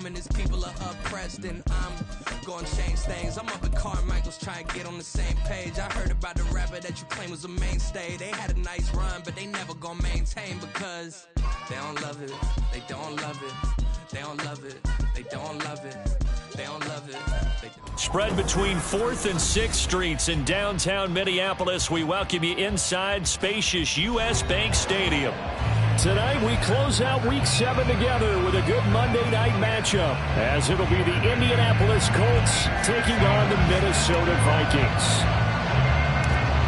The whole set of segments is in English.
and his people are oppressed, and I'm gonna change things. I'm up at Carmichael's trying to get on the same page. I heard about the rapper that you claim was a mainstay. They had a nice run, but they never gonna maintain because they don't love it, they don't love it, they don't love it, they don't love it, they don't love it. Spread between 4th and 6th Streets in downtown Minneapolis. We welcome you inside spacious U.S. Bank Stadium. Tonight we close out Week 7 together with a good Monday night matchup, as it'll be the Indianapolis Colts taking on the Minnesota Vikings.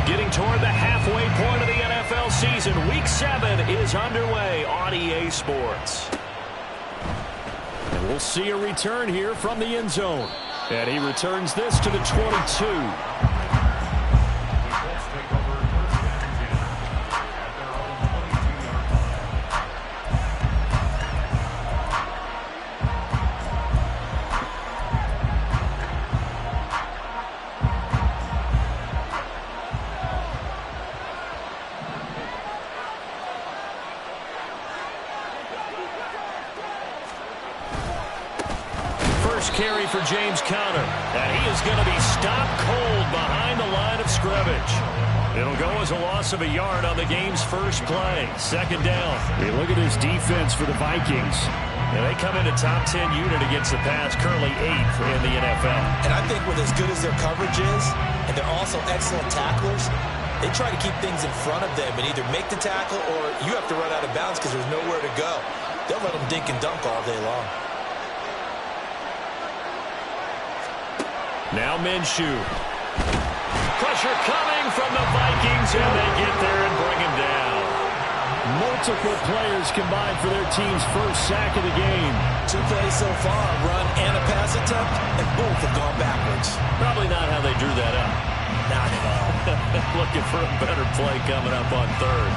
Getting toward the halfway point of the NFL season, Week 7 is underway on EA Sports. And we'll see a return here from the end zone. And he returns this to the 22. Carry for James Conner, and he is going to be stopped cold behind the line of scrimmage. It'll go as a loss of a yard on the game's first play. Second down. Hey, look at this defense for the Vikings. And they come in a top 10 unit against the pass, currently 8th in the NFL. And I think with as good as their coverage is, and they're also excellent tacklers, they try to keep things in front of them and either make the tackle or you have to run out of bounds because there's nowhere to go. They'll let them dink and dunk all day long. Now Minshew. Pressure coming from the Vikings, and they get there and bring him down. Multiple players combined for their team's first sack of the game. 2 plays so far, run and a pass attempt, and both have gone backwards. Probably not how they drew that up. Not at all. Looking for a better play coming up on third.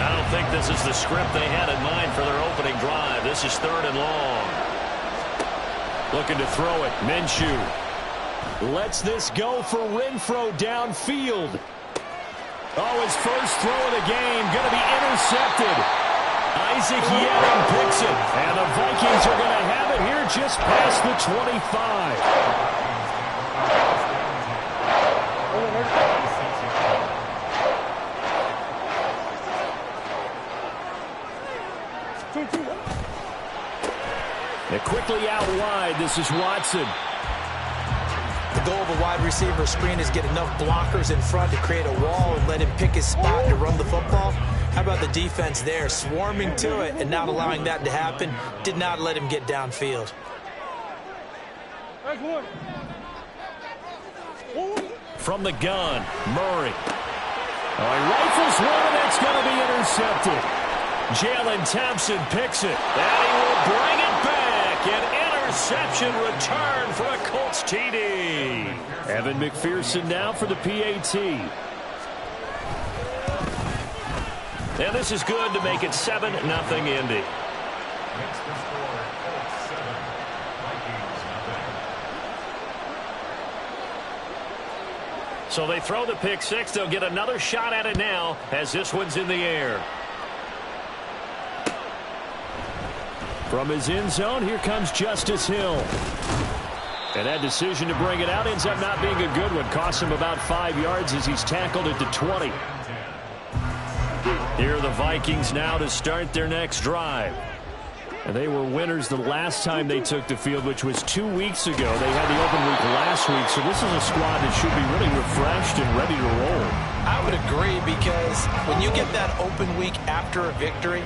I don't think this is the script they had in mind for their opening drive. This is 3rd and long. Looking to throw it. Minshew lets this go for Renfro downfield. Oh, his first throw of the game going to be intercepted. Isaac Yedem picks it, and the Vikings are going to have it here just past the 25. They're quickly out wide. This is Watson. The goal of a wide receiver screen is get enough blockers in front to create a wall and let him pick his spot to run the football. How about the defense there, swarming to it and not allowing that to happen? Did not let him get downfield. From the gun, Murray. Oh, he rifles one, and that's going to be intercepted. Jalen Thompson picks it, and he will bring it back. An interception return for a Colts TD. Evan McPherson now for the PAT. And this is good to make it 7-0 Indy. So they throw the pick six. They'll get another shot at it now as this one's in the air. From his end zone, here comes Justice Hill. And that decision to bring it out ends up not being a good one. Costs him about 5 yards as he's tackled at the 20. Here are the Vikings now to start their next drive. And they were winners the last time they took the field, which was 2 weeks ago. They had the open week last week, so this is a squad that should be really refreshed and ready to roll. I would agree, because when you get that open week after a victory,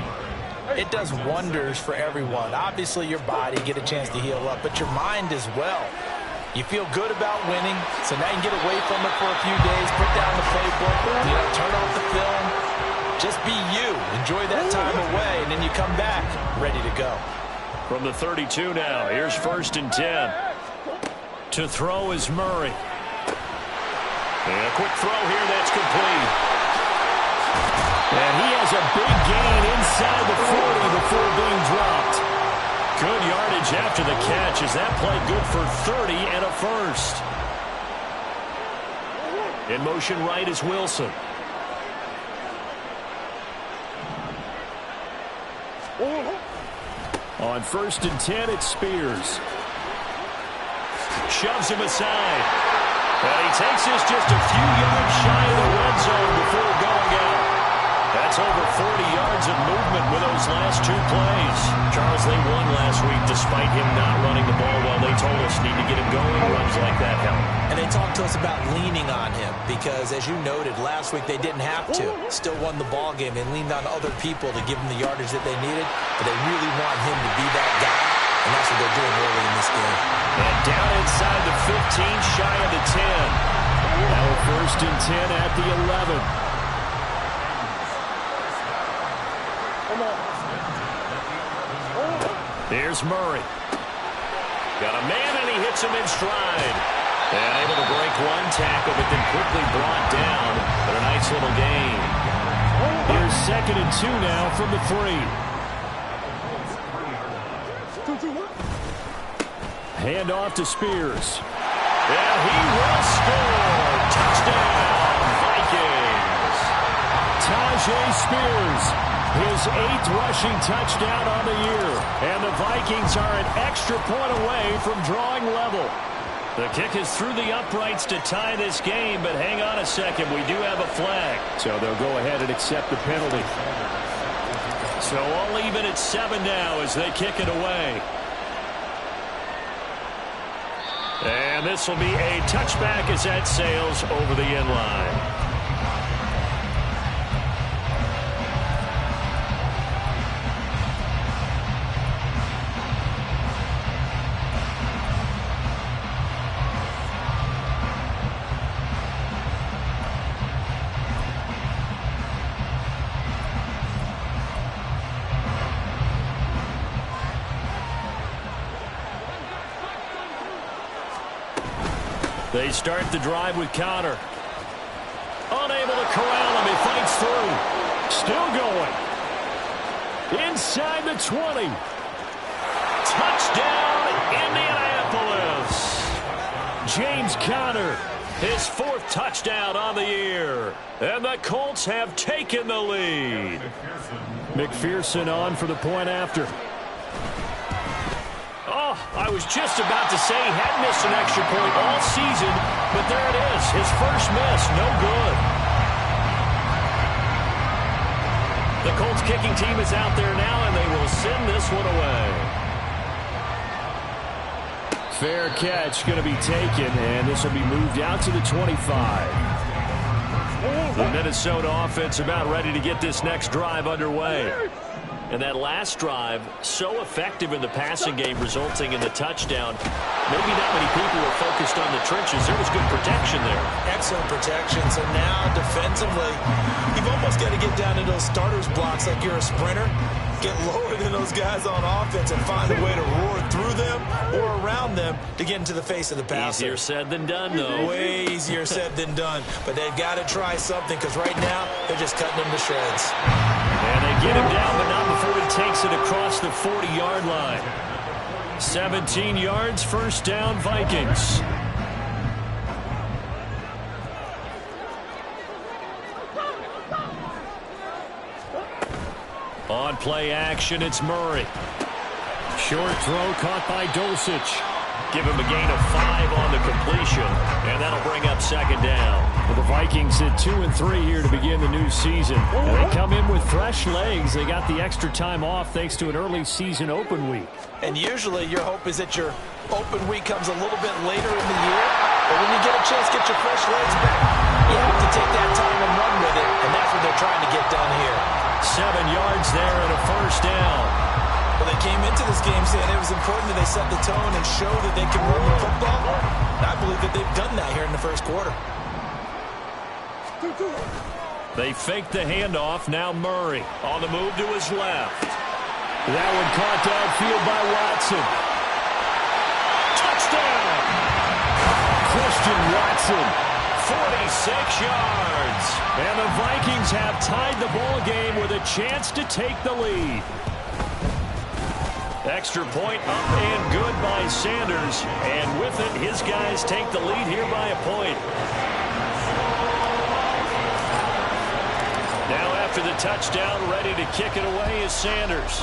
it does wonders for everyone. Obviously, your body get a chance to heal up, but your mind as well. You feel good about winning, so now you can get away from it for a few days, put down the playbook, turn off the film. Just be you. Enjoy that time away, and then you come back ready to go. From the 32 now, here's 1st and 10. To throw is Murray. And a quick throw here that's complete. And he has a big gain inside the 40 before being dropped. Good yardage after the catch. Is that play good for 30 and a first? In motion right is Wilson. On 1st and 10, it's Spears. Shoves him aside. And he takes this just a few yards shy of the red zone before going out. That's over 40 yards of movement with those last 2 plays. Charles, they won last week despite him not running the ball well. They told us need to get him going. Runs like that help. And they talked to us about leaning on him because, as you noted, last week they didn't have to. Still won the ball game. They leaned on other people to give them the yardage that they needed, but they really want him to be that guy, and that's what they're doing early in this game. And down inside the 15, shy of the 10. Now 1st and 10 at the 11. Here's Murray. Got a man, and he hits him in stride. And able to break 1 tackle, but then quickly brought down. But a nice little gain. Here's 2nd and 2 now from the 3. Hand off to Spears. And he will score. Touchdown, Vikings. Tajay Spears. His 8th rushing touchdown on the year. And the Vikings are an extra point away from drawing level. The kick is through the uprights to tie this game, but hang on a second. We do have a flag. So they'll go ahead and accept the penalty. So all even at 7 now as they kick it away. And this will be a touchback as that sails over the end line. They start the drive with Connor. Unable to corral him. He fights through. Still going. Inside the 20. Touchdown, Indianapolis. James Conner, his 4th touchdown on the year. And the Colts have taken the lead. McPherson on for the point after. I was just about to say he had missed an extra point all season, but there it is. His first miss, no good. The Colts kicking team is out there now, and they will send this one away. Fair catch going to be taken, and this will be moved out to the 25. The Minnesota offense about ready to get this next drive underway. And that last drive, so effective in the passing game, resulting in the touchdown. Maybe not many people were focused on the trenches. There was good protection there. Excellent protection. So now, defensively, you've almost got to get down to those starters blocks like you're a sprinter. Get lower than those guys on offense and find a way to roar through them or around them to get into the face of the passer. Easier said than done, though. Way easier said than done. But they've got to try something because right now, they're just cutting them to shreds. And they get him down, but not before he takes it across the 40-yard line. 17 yards, first down, Vikings. On play action, it's Murray. Short throw caught by Dulcich. Give him a gain of 5 on the completion, and that'll bring up 2nd down. Well, the Vikings at 2-3 here to begin the new season. And they come in with fresh legs. They got the extra time off thanks to an early season open week. And usually your hope is that your open week comes a little bit later in the year. But when you get a chance to get your fresh legs back, you have to take that time and run with it. And that's what they're trying to get done here. 7 yards there and a first down. Well, they came into this game saying it was important that they set the tone and show that they can run the football. And I believe that they've done that here in the first quarter. They fake the handoff. Now Murray on the move to his left. That one caught downfield by Watson. Touchdown! Christian Watson, 46 yards. And the Vikings have tied the ball game with a chance to take the lead. Extra point up and good by Sanders. And with it, his guys take the lead here by a point. after the touchdown. Ready to kick it away is Sanders.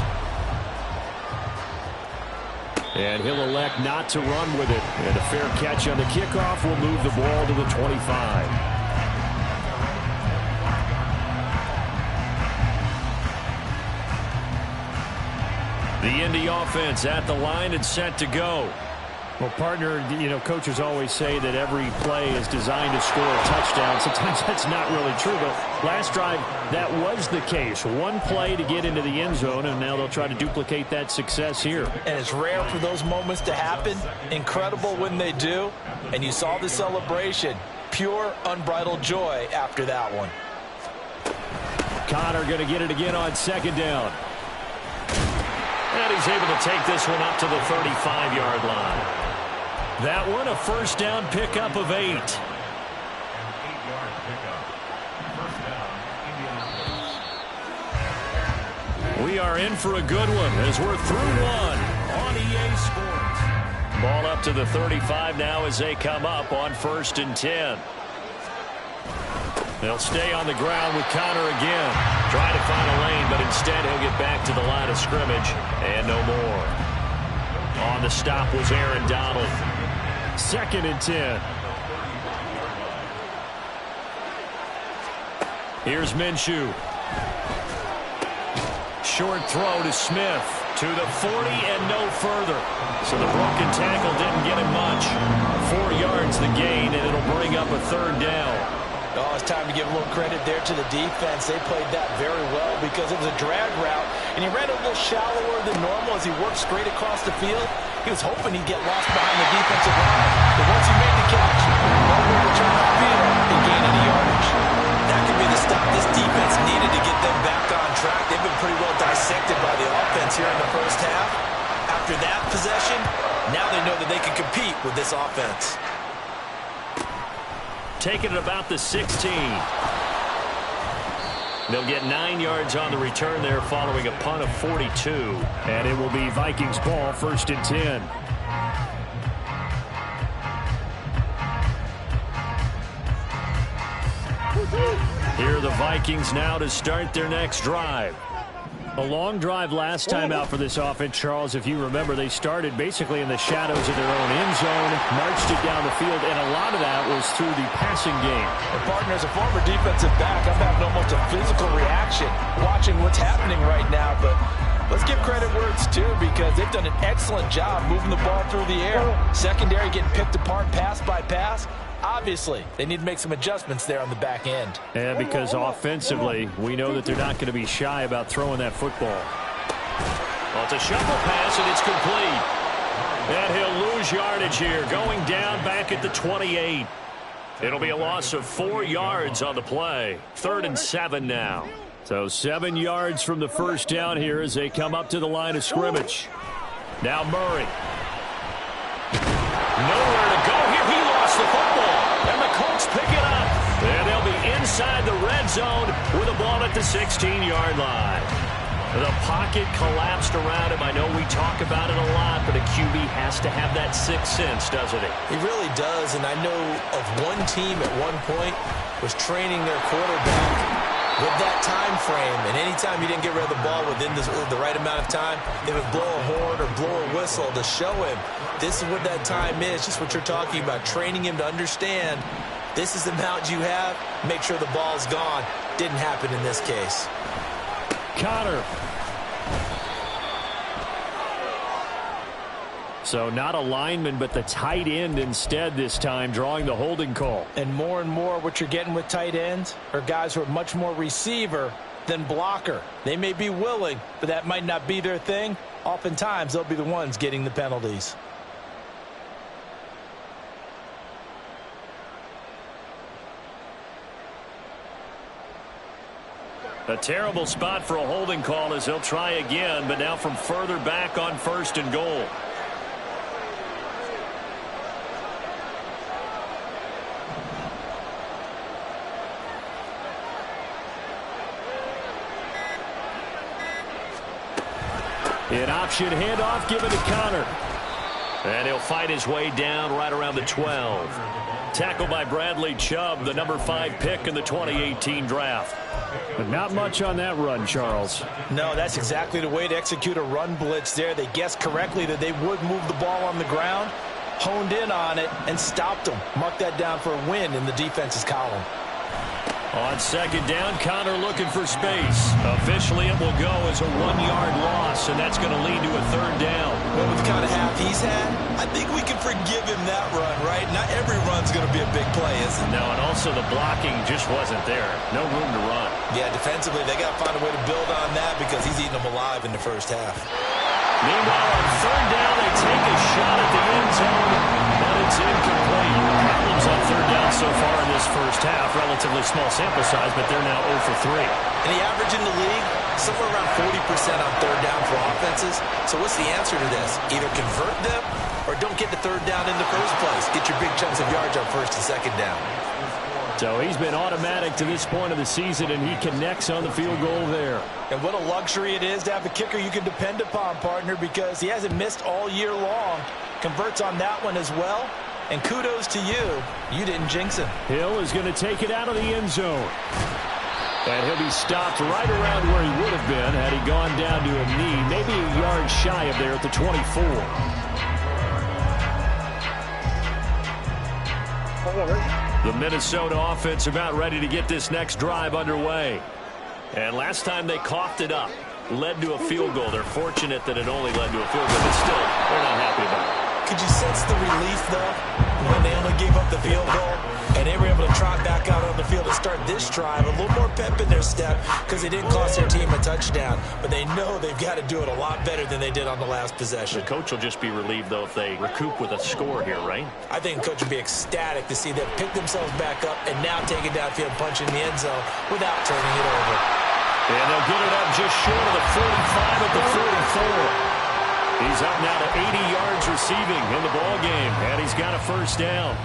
And he'll elect not to run with it. And a fair catch on the kickoff will move the ball to the 25. The Indy offense at the line and set to go. Well, partner, coaches always say that every play is designed to score a touchdown. Sometimes that's not really true, but last drive, that was the case. One play to get into the end zone, and now they'll try to duplicate that success here. And it's rare for those moments to happen. Incredible when they do. And you saw the celebration. Pure, unbridled joy after that one. Connor going to get it again on second down. And he's able to take this one up to the 35-yard line. That one a first down pickup of 8. We are in for a good one as we're through one on EA Sports. Ball up to the 35 now as they come up on 1st and 10. They'll stay on the ground with Connor again. Try to find a lane, but instead he'll get back to the line of scrimmage and no more. On the stop was Aaron Donald. 2nd and 10. Here's Minshew. Short throw to Smith. To the 40 and no further. So the broken tackle didn't get him much. 4 yards the gain, and it'll bring up a 3rd down. Oh, it's time to give a little credit there to the defense. They played that very well because it was a drag route, and he ran a little shallower than normal as he worked straight across the field. He was hoping he'd get lost behind the defensive line, but once he made the catch, nowhere to turn upfield and gain any yardage. That could be the stop this defense needed to get them back on track. They've been pretty well dissected by the offense here in the first half. After that possession, now they know that they can compete with this offense. Taking it about the 16. They'll get 9 yards on the return there following a punt of 42. And it will be Vikings ball, 1st and 10. Here are the Vikings now to start their next drive. A long drive last time out for this offense, Charles. If you remember, they started basically in the shadows of their own end zone, marched it down the field, and a lot of that was through the passing game. And partner, as a former defensive back, I'm having almost a physical reaction watching what's happening right now. But let's give credit where it's due because they've done an excellent job moving the ball through the air. Secondary getting picked apart pass by pass. Obviously, they need to make some adjustments there on the back end. And because offensively, we know that they're not going to be shy about throwing that football. Well, it's a shuffle pass, and it's complete. And he'll lose yardage here, going down back at the 28. It'll be a loss of 4 yards on the play. 3rd and 7 now. So 7 yards from the first down here as they come up to the line of scrimmage. Now Murray. Nowhere to go here. He lost the football. And the Colts pick it up. And they'll be inside the red zone with a ball at the 16-yard line. The pocket collapsed around him. I know we talk about it a lot, but a QB has to have that sixth sense, doesn't he? He really does, and I know of one team at one point was training their quarterback with that time frame, and anytime you didn't get rid of the ball within the right amount of time, they would blow a horn or blow a whistle to show him this is what that time is, just what you're talking about, training him to understand this is the amount you have, make sure the ball's gone. Didn't happen in this case. Connor. So not a lineman, but the tight end instead this time, drawing the holding call. And more what you're getting with tight ends are guys who are much more receiver than blocker. They may be willing, but that might not be their thing. Oftentimes, they'll be the ones getting the penalties. A terrible spot for a holding call as they'll try again, but now from further back on 1st and goal. An option handoff given to Connor. And he'll fight his way down right around the 12. Tackled by Bradley Chubb, the number 5 pick in the 2018 draft. But not much on that run, Charles. No, that's exactly the way to execute a run blitz there. They guessed correctly that they would move the ball on the ground, honed in on it, and stopped them. Mark that down for a win in the defense's column. On second down, Connor looking for space. Officially, it will go as a 1-yard loss, and that's going to lead to a third down. Well, with the kind of half he's had, I think we can forgive him that run, right? Not every run's going to be a big play, is it? No, and also the blocking just wasn't there. No room to run. Yeah, defensively, they got to find a way to build on that because he's eating them alive in the first half. Meanwhile, on third down, they take a shot at the end zone, but it's incomplete. Problems on third down so far in this first half. Relatively small sample size, but they're now 0 for 3. And the average in the league, somewhere around 40% on third down for offenses. So what's the answer to this? Either convert them or don't get the third down in the first place. Get your big chunks of yards on first and second down. So he's been automatic to this point of the season, and he connects on the field goal there. And what a luxury it is to have a kicker you can depend upon, partner, because he hasn't missed all year long. Converts on that one as well. And kudos to you. You didn't jinx him. Hill is going to take it out of the end zone. And he'll be stopped right around where he would have been had he gone down to a knee, maybe a yard shy of there at the 24. The Minnesota offense about ready to get this next drive underway. And last time they coughed it up, led to a field goal. They're fortunate that it only led to a field goal, but still, they're not happy about it. Could you sense the relief, though, when they only gave up the field goal and they were able to trot back out on the field to start this drive? A little more pep in their step because they didn't cost their team a touchdown, but they know they've got to do it a lot better than they did on the last possession. The coach will just be relieved, though, if they recoup with a score here, right? I think the coach would be ecstatic to see them pick themselves back up and now take it downfield, punch in the end zone without turning it over. And they'll get it up just short of the 45 at the 44. He's up now to 80 yards receiving in the ball game, and he's got a first down.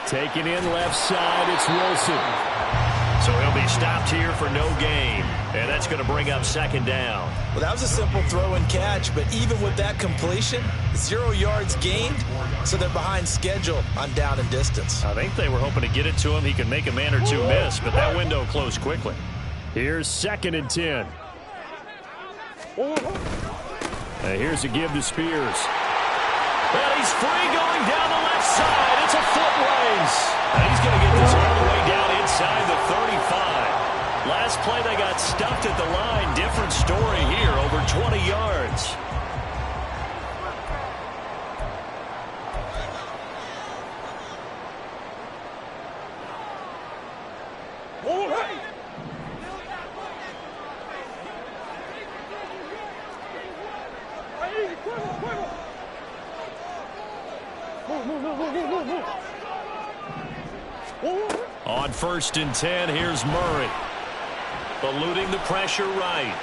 Taking in left side, it's Wilson. So he'll be stopped here for no gain, and that's going to bring up second down. Well, that was a simple throw and catch, but even with that completion, 0 yards gained, so they're behind schedule on down and distance. I think they were hoping to get it to him. He could make a man or two miss, but that window closed quickly. Here's 2nd and 10. Here's a give to Spears. Well, he's free going down the left side. It's a foot race. And he's going to get this all the way down inside the 35. Last play, they got stuffed at the line. Different story here, over 20 yards. On 1st and 10, here's Murray. Eluding the pressure right.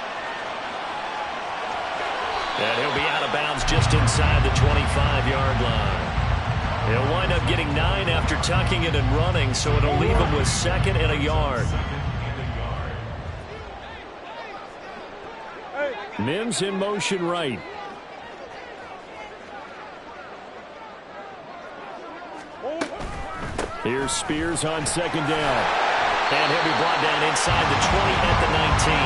And he'll be out of bounds just inside the 25-yard line. He'll wind up getting 9 after tucking it and running, so it'll leave him with 2nd and a yard. Mims in motion right. Here's Spears on 2nd down. And he'll be brought down inside the 20 at the 19.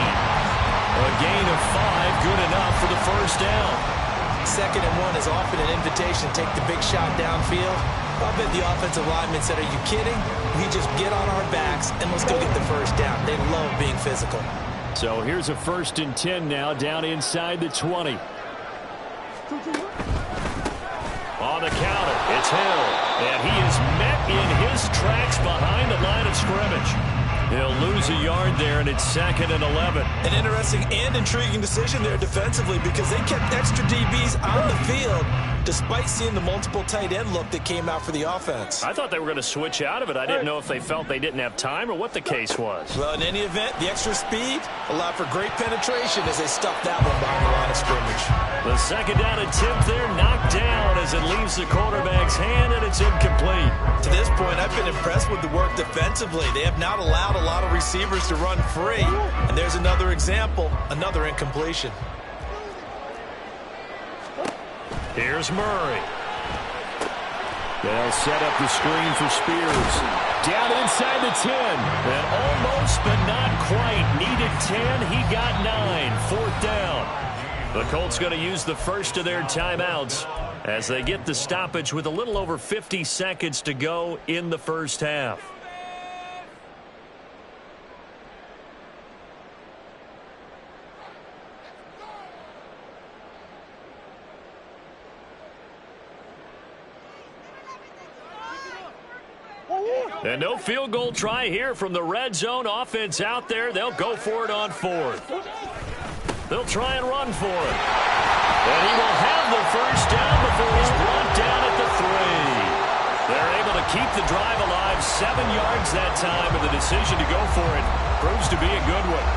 A gain of 5, good enough for the first down. 2nd and 1 is often an invitation to take the big shot downfield. I bet the offensive lineman said, are you kidding? We just get on our backs and let's go get the first down. They love being physical. So here's a 1st and 10 now, down inside the 20. On the counter, it's Hill. And he is met in his tracks behind the line of scrimmage. He'll lose a yard there, and it's 2nd and 11. An interesting and intriguing decision there defensively because they kept extra DBs on the field despite seeing the multiple tight end look that came out for the offense. I thought they were going to switch out of it. I didn't know if they felt they didn't have time or what the case was. Well, in any event, the extra speed allowed for great penetration as they stuffed that one behind the line of scrimmage. The second down attempt there knocked down as it leaves the quarterback's hand, and it's incomplete. To this point, I've been impressed with the work defensively. They have not allowed a lot of receivers to run free. And there's another example, another incompletion. Here's Murray. They'll set up the screen for Spears. Down inside the 10. And almost, but not quite. Needed 10. He got 9. Fourth down. The Colts going to use the first of their timeouts as they get the stoppage with a little over 50 seconds to go in the first half. And no field goal try here from the red zone. Offense out there. They'll go for it on fourth. They'll try and run for it. And he will have the first down before he's brought down at the 3. They're able to keep the drive alive. 7 yards that time, and the decision to go for it proves to be a good one.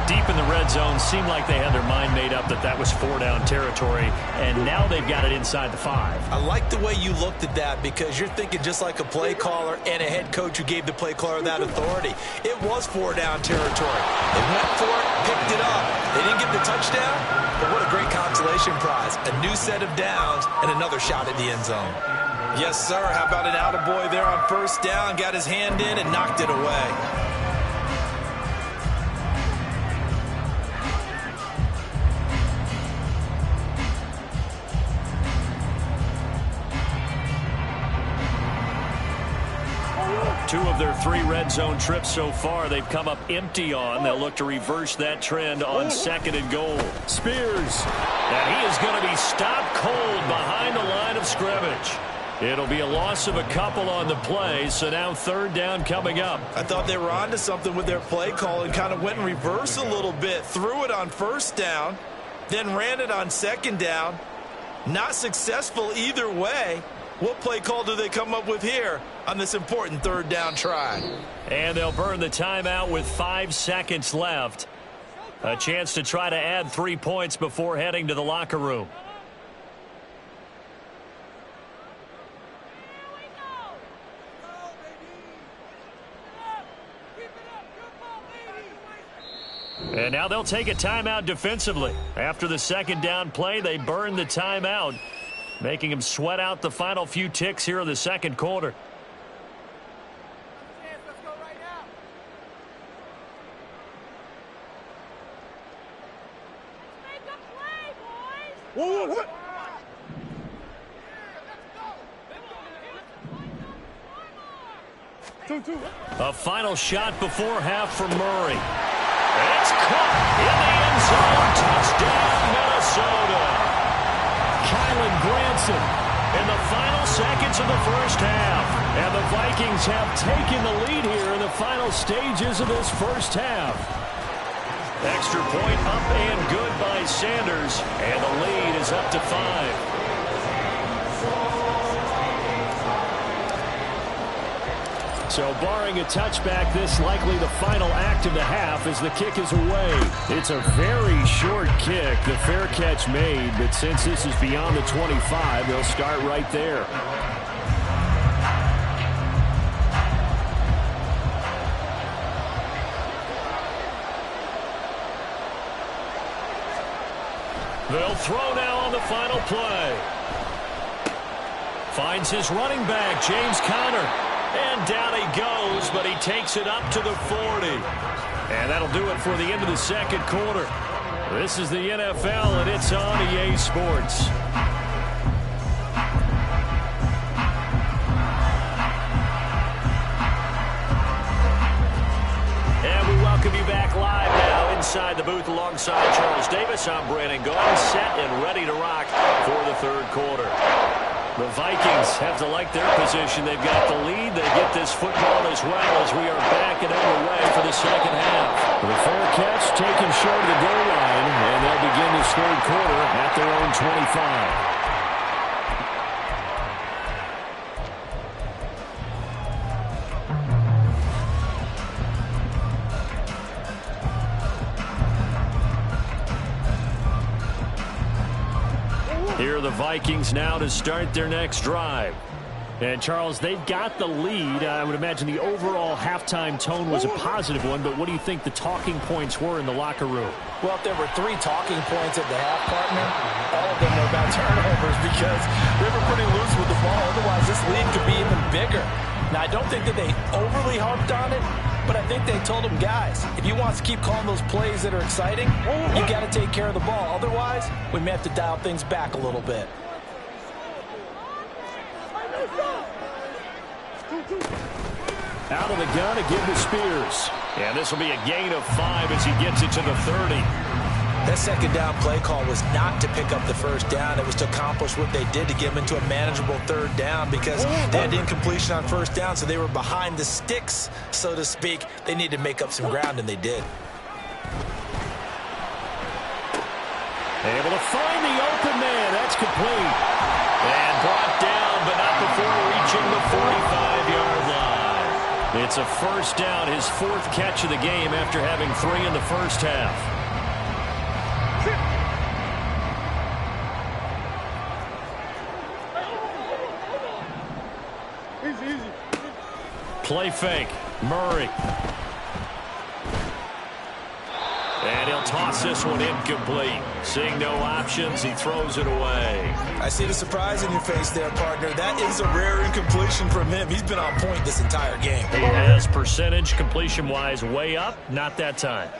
Deep in the red zone, seemed like they had their mind made up that that was 4-down territory, and now they've got it inside the 5. I like the way you looked at that because you're thinking just like a play caller and a head coach who gave the play caller that authority. It was 4-down territory. They went for it, picked it up. They didn't get the touchdown, but what a great consolation prize. A new set of downs and another shot at the end zone. Yes, sir. How about an attaboy there on first down? Got his hand in and knocked it away. Two of their 3 red zone trips so far, they've come up empty on. They'll look to reverse that trend on second and goal. Spears. And he is going to be stopped cold behind the line of scrimmage. It'll be a loss of a couple on the play, so now third down coming up. I thought they were onto something with their play call and kind of went in reverse a little bit. Threw it on first down, then ran it on second down. Not successful either way. What play call do they come up with here on this important third down try? And they'll burn the timeout with 5 seconds left. A chance to try to add 3 points before heading to the locker room. And now they'll take a timeout defensively. After the second down play, they burn the timeout, making him sweat out the final few ticks here in the second quarter. Whoa. A final shot before half from Murray. It's caught in the end zone. Touchdown, Minnesota. Kylan Granson in the final seconds of the first half. And the Vikings have taken the lead here in the final stages of this first half. Extra point up and good by Sanders. And the lead is up to 5. So barring a touchback, this likely the final act of the half as the kick is away. It's a very short kick. The fair catch made, but since this is beyond the 25, they'll start right there. They'll throw now on the final play. Finds his running back, James Conner. And down he goes, but he takes it up to the 40. And that'll do it for the end of the second quarter. This is the NFL, and it's on EA Sports. And we welcome you back live now inside the booth alongside Charles Davis. I'm Brandon Gaughan, set and ready to rock for the third quarter. The Vikings have to like their position. They've got the lead. They get this football as well as we are back and underway for the second half. The fair catch taken short of the goal line, and they'll begin this third quarter at their own 25. the Vikings now to start their next drive. And, Charles, they've got the lead. I would imagine the overall halftime tone was a positive one, but what do you think the talking points were in the locker room? Well, if there were 3 talking points at the half, partner, all of them were about turnovers because they were pretty loose with the ball. Otherwise, this lead could be even bigger. Now, I don't think that they overly harped on it, but I think they told them, guys, if you want to keep calling those plays that are exciting, you got to take care of the ball. Otherwise, we may have to dial things back a little bit. Out of the gun, again to Spears. And this will be a gain of 5 as he gets it to the 30. That second down play call was not to pick up the first down. It was to accomplish what they did to get them into a manageable third down because they had incompletion on first down, so they were behind the sticks, so to speak. They needed to make up some ground, and they did. Able to find the open man. That's complete. And brought down, but not before reaching the 45-yard line. It's a first down, his 4th catch of the game after having 3 in the first half. Play fake. Murray. And he'll toss this one incomplete. Seeing no options, he throws it away. I see the surprise in your face there, partner. That is a rare incompletion from him. He's been on point this entire game. He has percentage completion-wise way up. Not that time.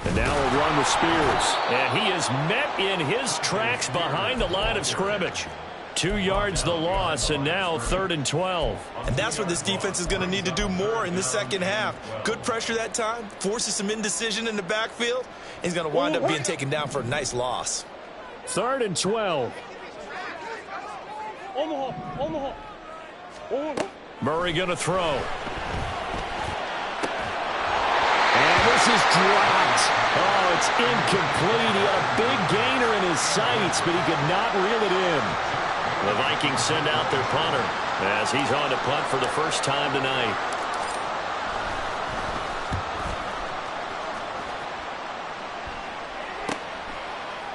And now a run with Spears. And he is met in his tracks behind the line of scrimmage. 2 yards the loss, and now 3rd and 12. And that's what this defense is going to need to do more in the second half. Good pressure that time, forces some indecision in the backfield. He's going to wind up being taken down for a nice loss. 3rd and 12. Murray going to throw. And this is dropped. Oh, it's incomplete. He had a big gainer in his sights, but he could not reel it in. The Vikings send out their punter as he's on to punt for the first time tonight.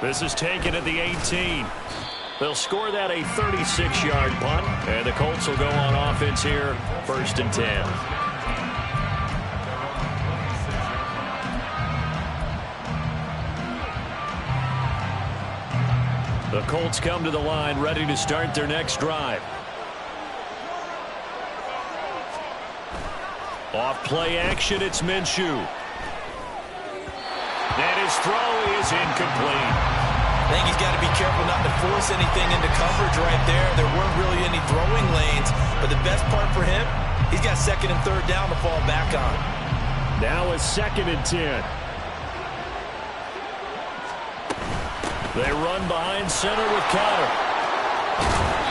This is taken at the 18. They'll score that a 36-yard punt, and the Colts will go on offense here, 1st and 10. The Colts come to the line, ready to start their next drive. Off play action, it's Minshew. And his throw is incomplete. I think he's got to be careful not to force anything into coverage right there. There weren't really any throwing lanes, but the best part for him, he's got 2nd and 3rd down to fall back on. Now a 2nd and 10. They run behind center with Cotter.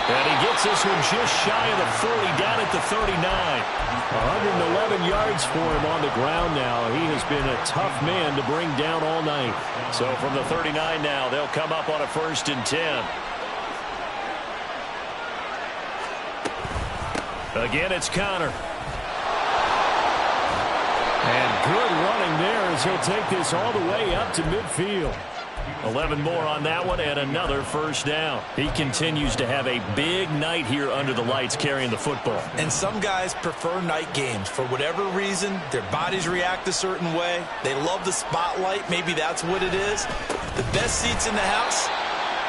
And he gets this one just shy of the 40, down at the 39. 111 yards for him on the ground now. He has been a tough man to bring down all night. So from the 39 now, they'll come up on a 1st and 10. Again, it's Conner. And good running there as he'll take this all the way up to midfield. 11 more on that one and another first down. He continues to have a big night here under the lights carrying the football. And some guys prefer night games. For whatever reason, their bodies react a certain way. They love the spotlight. Maybe that's what it is. The best seats in the house,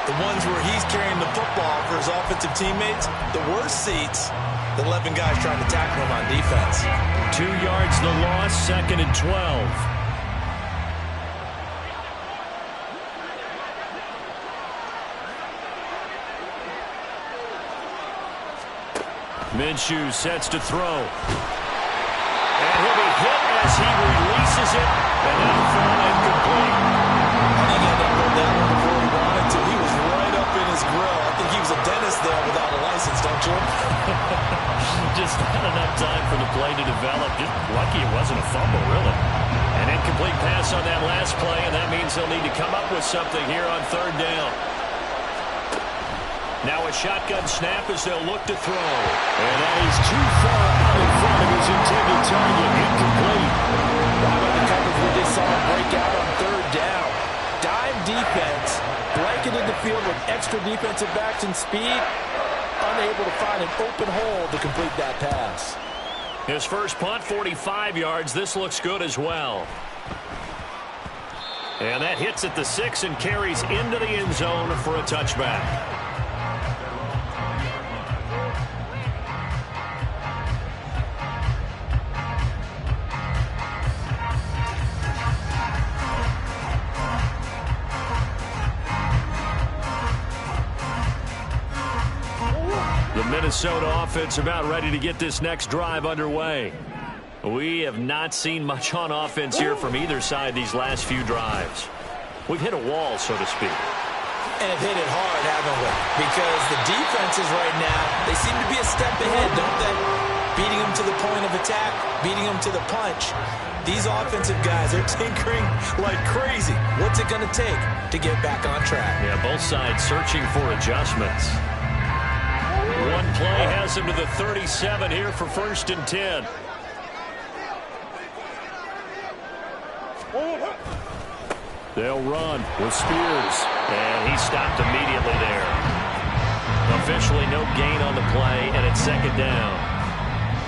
the ones where he's carrying the football for his offensive teammates. The worst seats, the 11 guys trying to tackle him on defense. 2 yards the loss, 2nd and 12. Minshew sets to throw. And he'll be hit as he releases it. And now thrown incomplete. I think he had to hold that one before he wanted to. He was right up in his grill. I think he was a dentist there without a license, don't you? Just not enough time for the play to develop. Just lucky it wasn't a fumble, really. An incomplete pass on that last play, and that means they'll need to come up with something here on 3rd down. Now a shotgun snap as they'll look to throw. And that is too far out in front of his intended target. Incomplete. How about the coverage we just saw him break out on 3rd down? Dime deep defensive backs in speed, unable to find an open hole to complete that pass. His first punt, 45 yards. This looks good as well. And that hits at the 6 and carries into the end zone for a touchback. The Minnesota offense about ready to get this next drive underway. We have not seen much on offense here from either side these last few drives. We've hit a wall, so to speak. And have hit it hard, haven't we? Because the defenses right now, they seem to be a step ahead, don't they? Beating them to the point of attack, beating them to the punch. These offensive guys are tinkering like crazy. What's it going to take to get back on track? Yeah, both sides searching for adjustments. One play has him to the 37 here for 1st and 10. They'll run with Spears. And he stopped immediately there. Officially no gain on the play, and it's 2nd down.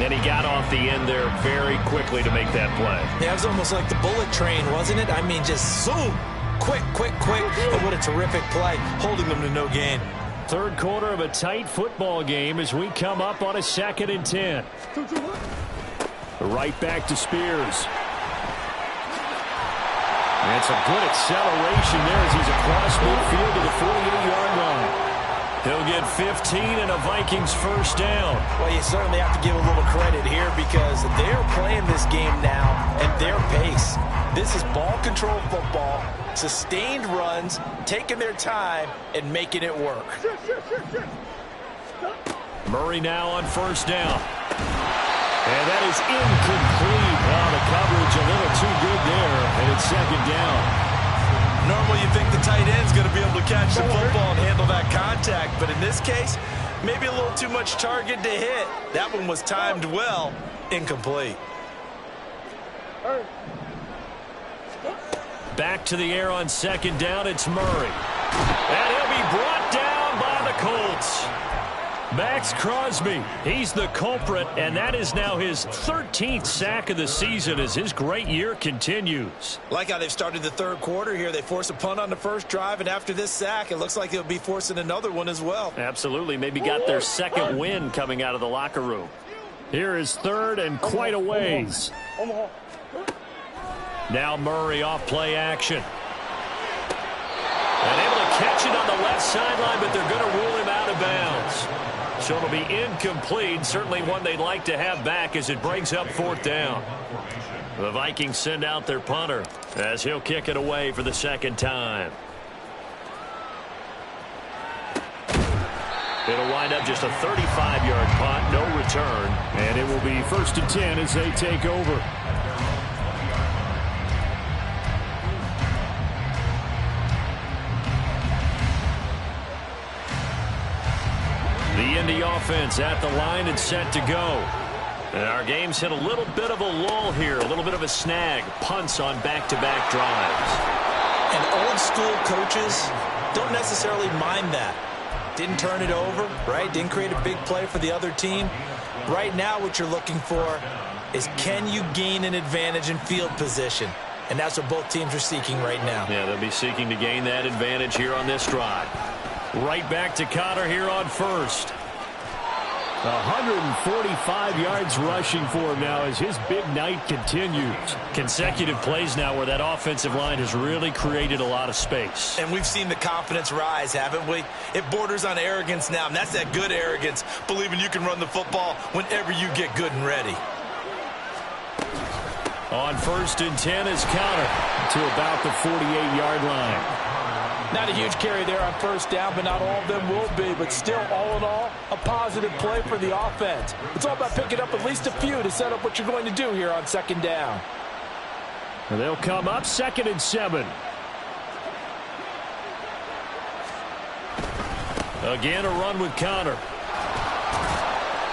And he got off the end there very quickly to make that play. Yeah, it was almost like the bullet train, wasn't it? I mean, just zoom. Quick, quick, quick. And what a terrific play, holding them to no gain. Third quarter of a tight football game as we come up on a 2nd and 10. Right back to Spears. And some good acceleration there as he's across midfield to the 48-yard line. He'll get 15 and a Vikings 1st down. Well, you certainly have to give a little credit here because they're playing this game now at their pace. This is ball control football, sustained runs, taking their time and making it work. Murray now on 1st down. And that is incomplete. Well, the coverage a little too good there, and it's 2nd down. Normally you think the tight end's going to be able to catch the football and handle that contact, but in this case, maybe a little too much target to hit. That one was timed well, incomplete. Back to the air on 2nd down, it's Murray. And he'll be brought down by the Colts. Max Crosby, he's the culprit, and that is now his 13th sack of the season as his great year continues. Like how they've started the third quarter here. They force a punt on the first drive, and after this sack, it looks like they'll be forcing another one as well. Absolutely. Maybe got their 2nd win coming out of the locker room. Here is 3rd and quite a ways. Now Murray off play action. And able to catch it on the left sideline, but they're going to rule him out of bounds. So it'll be incomplete. Certainly one they'd like to have back as it brings up 4th down. The Vikings send out their punter as he'll kick it away for the 2nd time. It'll wind up just a 35-yard punt, no return. And it will be 1st and 10 as they take over. The Indy offense at the line and set to go. And our game's hit a little bit of a lull here, a little bit of a snag. Punts on back-to-back drives. And old school coaches don't necessarily mind that. Didn't turn it over, right? Didn't create a big play for the other team. Right now what you're looking for is can you gain an advantage in field position? And that's what both teams are seeking right now. Yeah, they'll be seeking to gain that advantage here on this drive. Right back to Connor here on 1st. 145 yards rushing for him now as his big night continues. Consecutive plays now where that offensive line has really created a lot of space. And we've seen the confidence rise, haven't we? It borders on arrogance now, and that's that good arrogance, believing you can run the football whenever you get good and ready. On 1st and 10 is Connor to about the 48-yard line. Not a huge carry there on 1st down, but not all of them will be. But still, all in all, a positive play for the offense. It's all about picking up at least a few to set up what you're going to do here on 2nd down. And they'll come up 2nd and 7. Again, a run with Connor.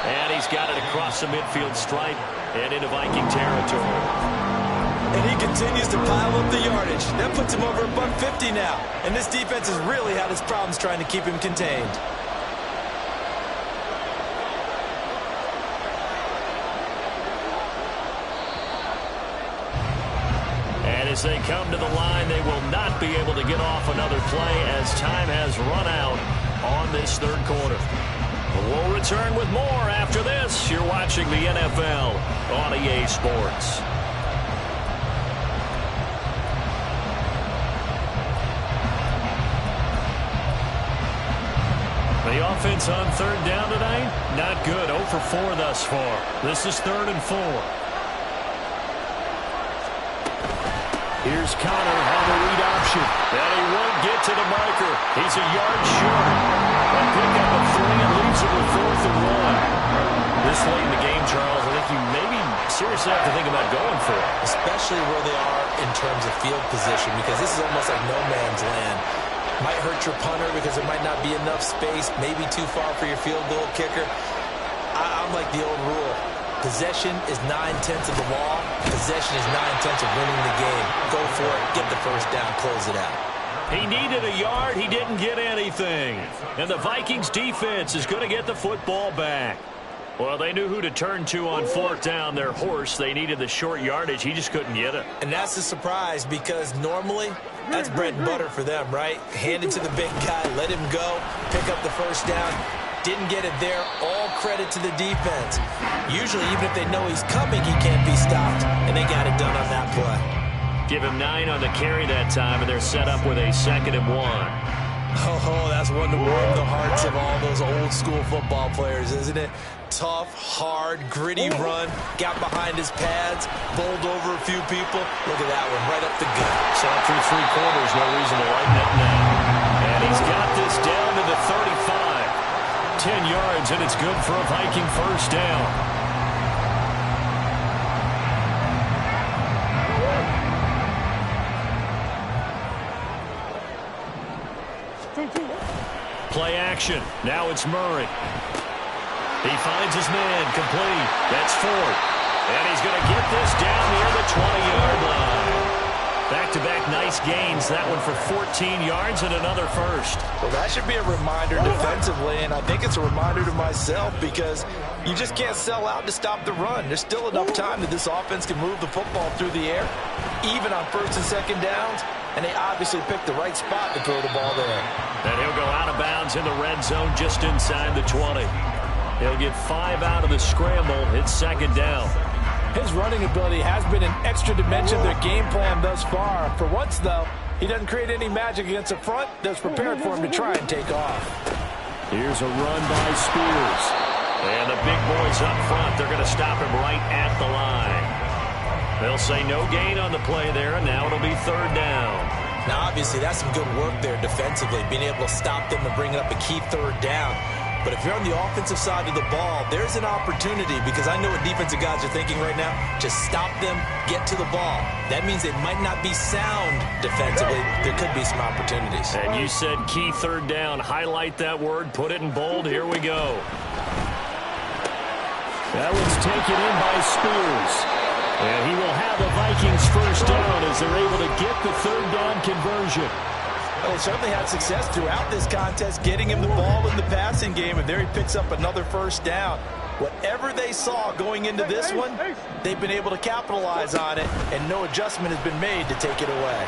And he's got it across the midfield stripe and into Viking territory. And he continues to pile up the yardage. That puts him over $150 now. And this defense has really had its problems trying to keep him contained. And as they come to the line, they will not be able to get off another play as time has run out on this third quarter. We'll return with more after this. You're watching the NFL on EA Sports. The offense on third down tonight, not good. 0 for 4 thus far. This is 3rd and 4. Here's Connor on the read option. And he won't get to the marker. He's a yard short. A pickup of 3 and leaves it with 4th and 1. This late in the game, Charles, I think you maybe seriously have to think about going for it. Especially where they are in terms of field position, because this is almost like no man's land. Might hurt your punter because there might not be enough space, maybe too far for your field goal kicker. I'm like the old rule. Possession is 9/10 of the law. Possession is 9/10 of winning the game. Go for it. Get the first down. Close it out. He needed a yard. He didn't get anything. And the Vikings defense is going to get the football back. Well, they knew who to turn to on 4th down. Their horse, they needed the short yardage. He just couldn't get it. And that's a surprise because normally that's bread and butter for them, right? Hand it to the big guy, let him go, pick up the first down. Didn't get it there. All credit to the defense. Usually, even if they know he's coming, he can't be stopped. And they got it done on that play. Give him 9 on the carry that time, and they're set up with a 2nd and 1. Oh, that's one to warm the hearts of all those old school football players, isn't it? Tough, hard, gritty run. Got behind his pads, bowled over a few people. Look at that one, right up the gut. Shot through 3 quarters, no reason to lighten it now. And he's got this down to the 35. 10 yards, and it's good for a Viking first down. Play action. Now it's Murray. He finds his man complete. That's 4. And he's going to get this down near the 20-yard line. Back-to-back nice gains. That one for 14 yards and another first. Well, that should be a reminder defensively, and I think it's a reminder to myself because you just can't sell out to stop the run. There's still enough time that this offense can move the football through the air, even on 1st and 2nd downs, and they obviously picked the right spot to throw the ball there. And he'll go out of bounds in the red zone just inside the 20. He'll get 5 out of the scramble. It's 2nd down. His running ability has been an extra dimension of their game plan thus far. For once, though, he doesn't create any magic against the front that's prepared for him to try and take off. Here's a run by Spears. And the big boys up front, they're going to stop him right at the line. They'll say no gain on the play there, and now it'll be 3rd down. Now, obviously, that's some good work there defensively, being able to stop them and bring up a key 3rd down. But if you're on the offensive side of the ball, there's an opportunity because I know what defensive guys are thinking right now. Just stop them, get to the ball. That means they might not be sound defensively. There could be some opportunities. And you said key 3rd down. Highlight that word. Put it in bold. Here we go. That one's taken in by Spears. And he will have the Vikings first down as they're able to get the 3rd down conversion. Well, he certainly had success throughout this contest, getting him the ball in the passing game, and there he picks up another first down. Whatever they saw going into this one, they've been able to capitalize on it, and no adjustment has been made to take it away.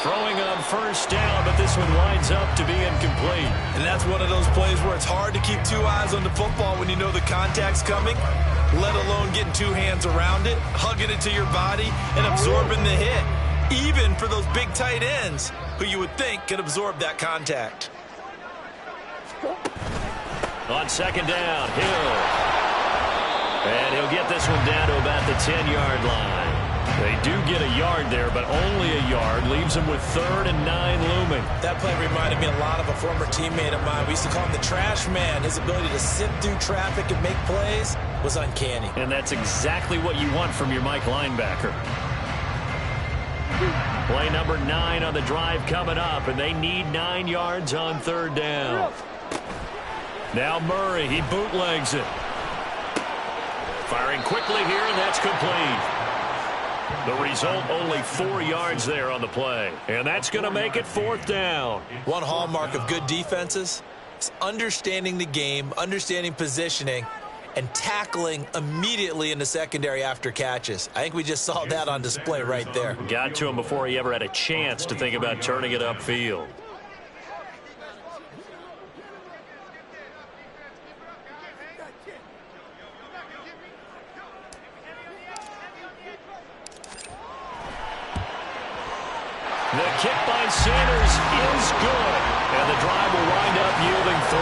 Throwing on first down, but this one winds up to be incomplete. And that's one of those plays where it's hard to keep 2 eyes on the football when you know the contact's coming, let alone getting 2 hands around it, hugging it to your body, and absorbing the hit. Even for those big tight ends who you would think can absorb that contact. On 2nd down, Hill. And he'll get this one down to about the 10-yard line. They do get a yard there, but only a yard. Leaves them with 3rd and 9 looming. That play reminded me a lot of a former teammate of mine. We used to call him the trash man. His ability to sift through traffic and make plays was uncanny. And that's exactly what you want from your Mike linebacker. Play number 9 on the drive coming up, and they need 9 yards on 3rd down. Now Murray, he bootlegs it. Firing quickly here, and that's complete. The result, only 4 yards there on the play. And that's going to make it 4th down. One hallmark of good defenses is understanding the game, understanding positioning, and tackling immediately in the secondary after catches. I think we just saw that on display right there. Got to him before he ever had a chance to think about turning it upfield. The kick by Sanders is good, and the drive will wind up yielding 3.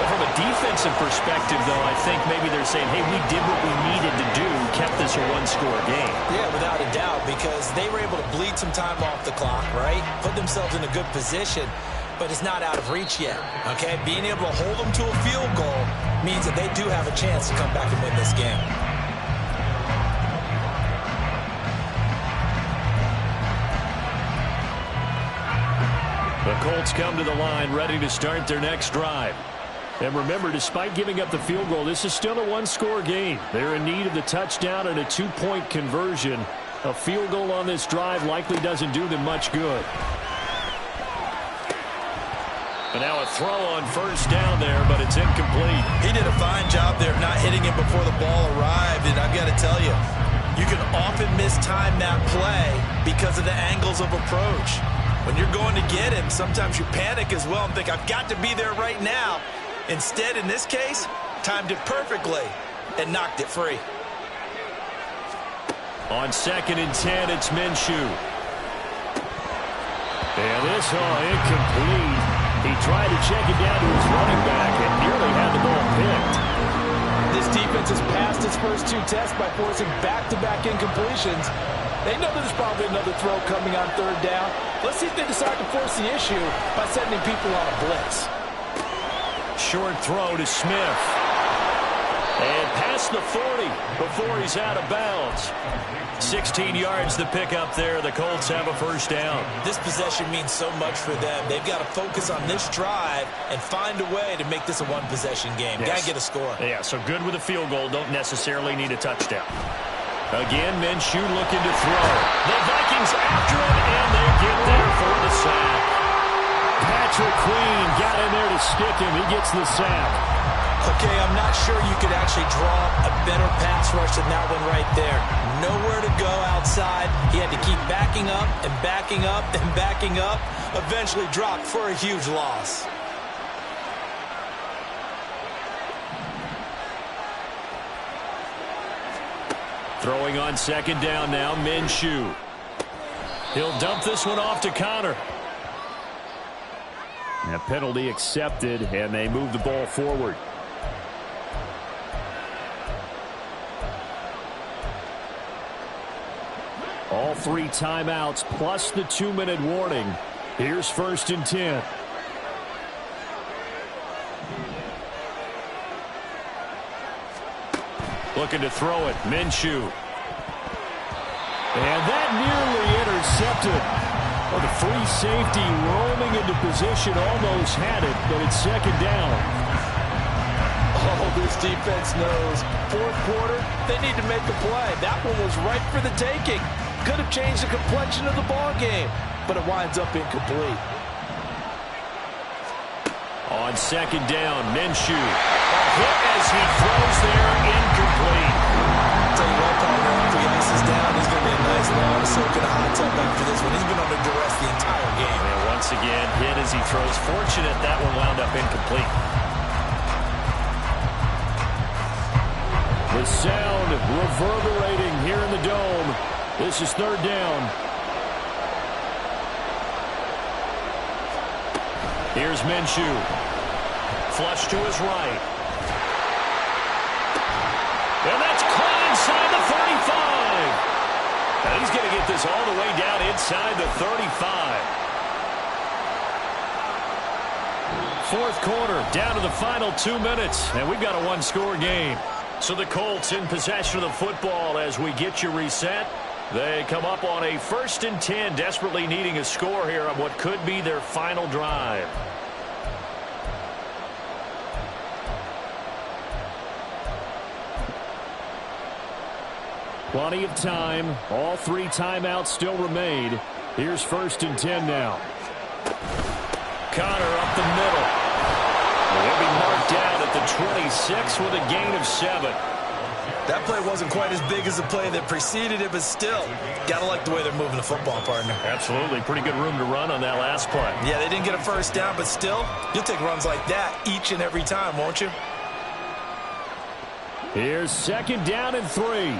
From a defensive perspective, though, I think maybe they're saying, hey, we did what we needed to do, kept this a one-score game. Yeah, without a doubt, because they were able to bleed some time off the clock, right? Put themselves in a good position, but it's not out of reach yet, okay? Being able to hold them to a field goal means that they do have a chance to come back and win this game. The Colts come to the line ready to start their next drive. And remember, despite giving up the field goal, this is still a one-score game. They're in need of the touchdown and a 2-point conversion. A field goal on this drive likely doesn't do them much good. And now a throw on 1st down there, but it's incomplete. He did a fine job there of not hitting him before the ball arrived, and I've got to tell you, you can often mistime that play because of the angles of approach. When you're going to get him, sometimes you panic as well and think, I've got to be there right now. Instead, in this case, timed it perfectly and knocked it free. On 2nd and 10, it's Minshew. And this incomplete. He tried to check it down to his running back and nearly had the ball picked. This defense has passed its first 2 tests by forcing back-to-back incompletions. They know there's probably another throw coming on 3rd down. Let's see if they decide to force the issue by sending people on a blitz. Short throw to Smith. And past the 40 before he's out of bounds. 16 yards to pick up there. The Colts have a 1st down. This possession means so much for them. They've got to focus on this drive and find a way to make this a one-possession game. Yes. Got to get a score. Yeah, so good with a field goal. Don't necessarily need a touchdown. Again, Minshew looking to throw. The Vikings after him, and they get there for the sack. Patrick Queen got in there to stick him. He gets the sack. Okay, I'm not sure you could actually draw a better pass rush than that one right there. Nowhere to go outside. He had to keep backing up and backing up and backing up. Eventually dropped for a huge loss. Throwing on 2nd down now, Minshew. He'll dump this one off to Connor. A penalty accepted, and they move the ball forward. All 3 timeouts plus the 2-minute warning. Here's 1st and 10. Looking to throw it, Minshew. And that nearly intercepted. Well, the free safety roaming into position almost had it, but it's 2nd down. Oh, this defense knows. 4th quarter, they need to make a play. That one was right for the taking. Could have changed the complexion of the ball game, but it winds up incomplete. On 2nd down, Minshew. A hit as he throws there, incomplete. I'll tell you what, partner, after he ices down, he's going to be a nice long soak in a hot tub after this one. He's been under duress the entire game. And once again, hit as he throws. Fortunate that one wound up incomplete. The sound reverberating here in the dome. This is 3rd down. Here's Minshew. Flush to his right. And that's caught inside the 35. And he's going to get this all the way down inside the 35. 4th quarter, down to the final 2 minutes. And we've got a 1-score game. So the Colts in possession of the football as we get you reset. They come up on a 1st and 10, desperately needing a score here on what could be their final drive. Plenty of time. All 3 timeouts still remain. Here's 1st and 10 now. Connor up the middle. He'll be marked down at the 26 with a gain of 7. That play wasn't quite as big as the play that preceded it, but still, got to like the way they're moving the football, partner. Absolutely. Pretty good room to run on that last play. Yeah, they didn't get a first down, but still, you'll take runs like that each and every time, won't you? Here's 2nd down and 3.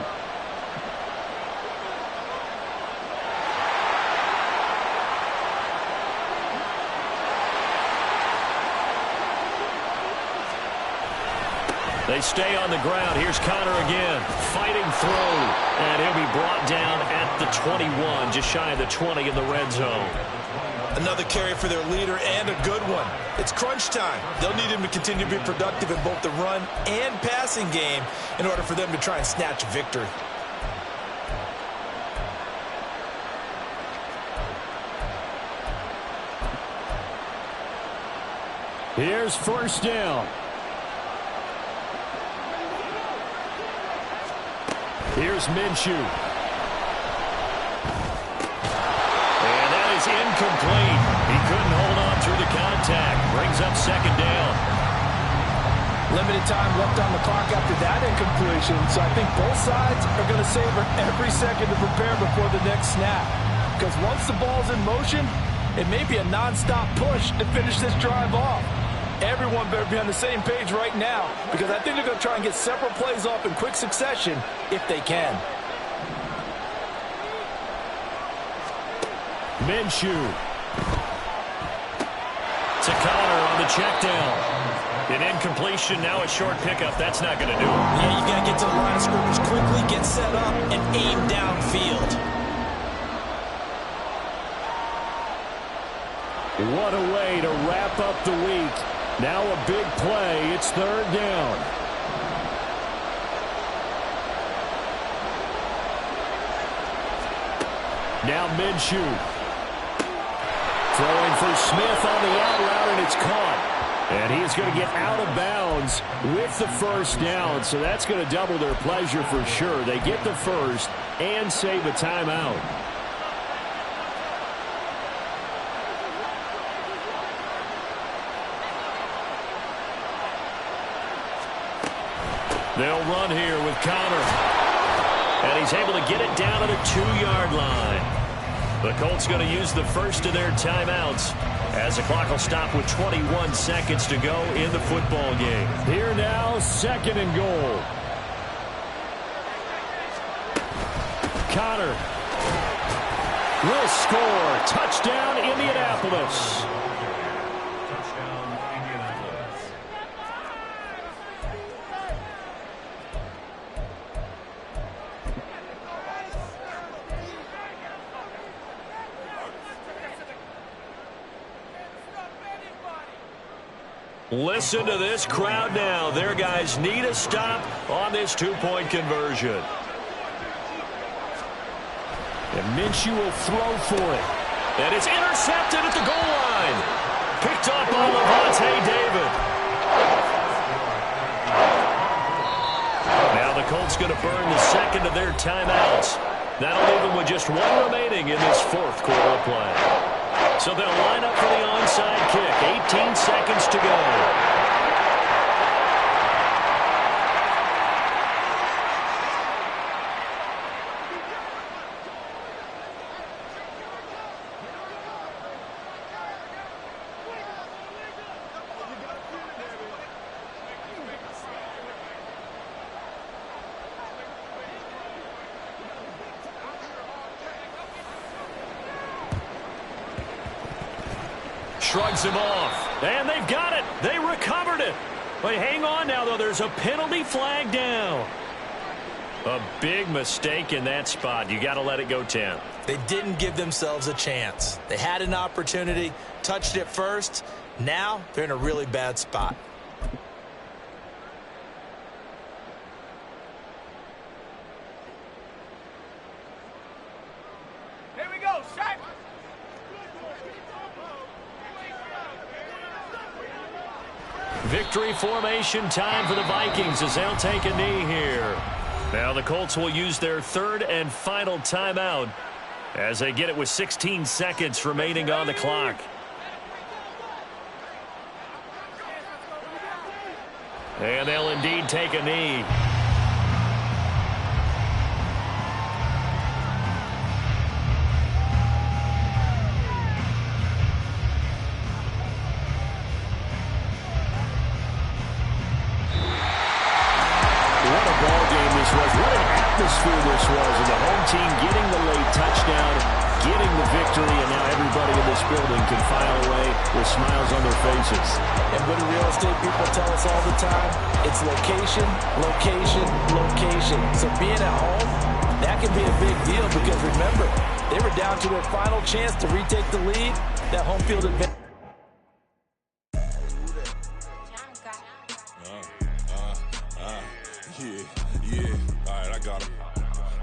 They stay on the ground. Here's Connor again. Fighting through. And he'll be brought down at the 21, just shy of the 20 in the red zone. Another carry for their leader and a good one. It's crunch time. They'll need him to continue to be productive in both the run and passing game in order for them to try and snatch a victory. Here's 1st down. Here's Minshew. And that is incomplete. He couldn't hold on through the contact. Brings up 2nd down. Limited time left on the clock after that incompletion, so I think both sides are going to savor every second to prepare before the next snap. Because once the ball's in motion, it may be a nonstop push to finish this drive off. Everyone better be on the same page right now, because I think they're going to try and get several plays off in quick succession if they can. Minshew. To Connor on the check down. An incompletion, now a short pickup. That's not going to do it. Yeah, you got to get to the line of scrimmage quickly, get set up, and aim downfield. What a way to wrap up the week. Now a big play. It's 3rd down. Now Minshew. Throwing for Smith on the out route, and it's caught. And he is going to get out of bounds with the 1st down, so that's going to double their pleasure for sure. They get the 1st and save a timeout. They'll run here with Connor. And he's able to get it down to the 2-yard line. The Colts going to use the first of their timeouts as the clock will stop with 21 seconds to go in the football game. Here now, 2nd and goal. Connor will score. Touchdown, Indianapolis. Listen to this crowd now. Their guys need a stop on this 2-point conversion. And Minshew will throw for it. And it's intercepted at the goal line. Picked up by Levante David. Now the Colts going to burn the 2nd of their timeouts. That'll leave them with just 1 remaining in this 4th quarter play. So they'll line up for the onside kick. 18 seconds to go. Shrugs him off. And they've got it. They recovered it. But hang on now, though. There's a penalty flag down. A big mistake in that spot. You got to let it go 10. They didn't give themselves a chance. They had an opportunity, touched it first. Now they're in a really bad spot. Here we go, Shaq. Victory formation time for the Vikings as they'll take a knee here. Now the Colts will use their third and final timeout as they get it with 16 seconds remaining on the clock. And they'll indeed take a knee. Atmosphere this was, and the home team getting the late touchdown, getting the victory, and now everybody in this building can file away with smiles on their faces. And what do real estate people tell us all the time? It's location, location, location. So being at home, that can be a big deal because remember, they were down to their final chance to retake the lead. That home field advantage. Yeah, all right, I got him.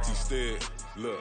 He said, look.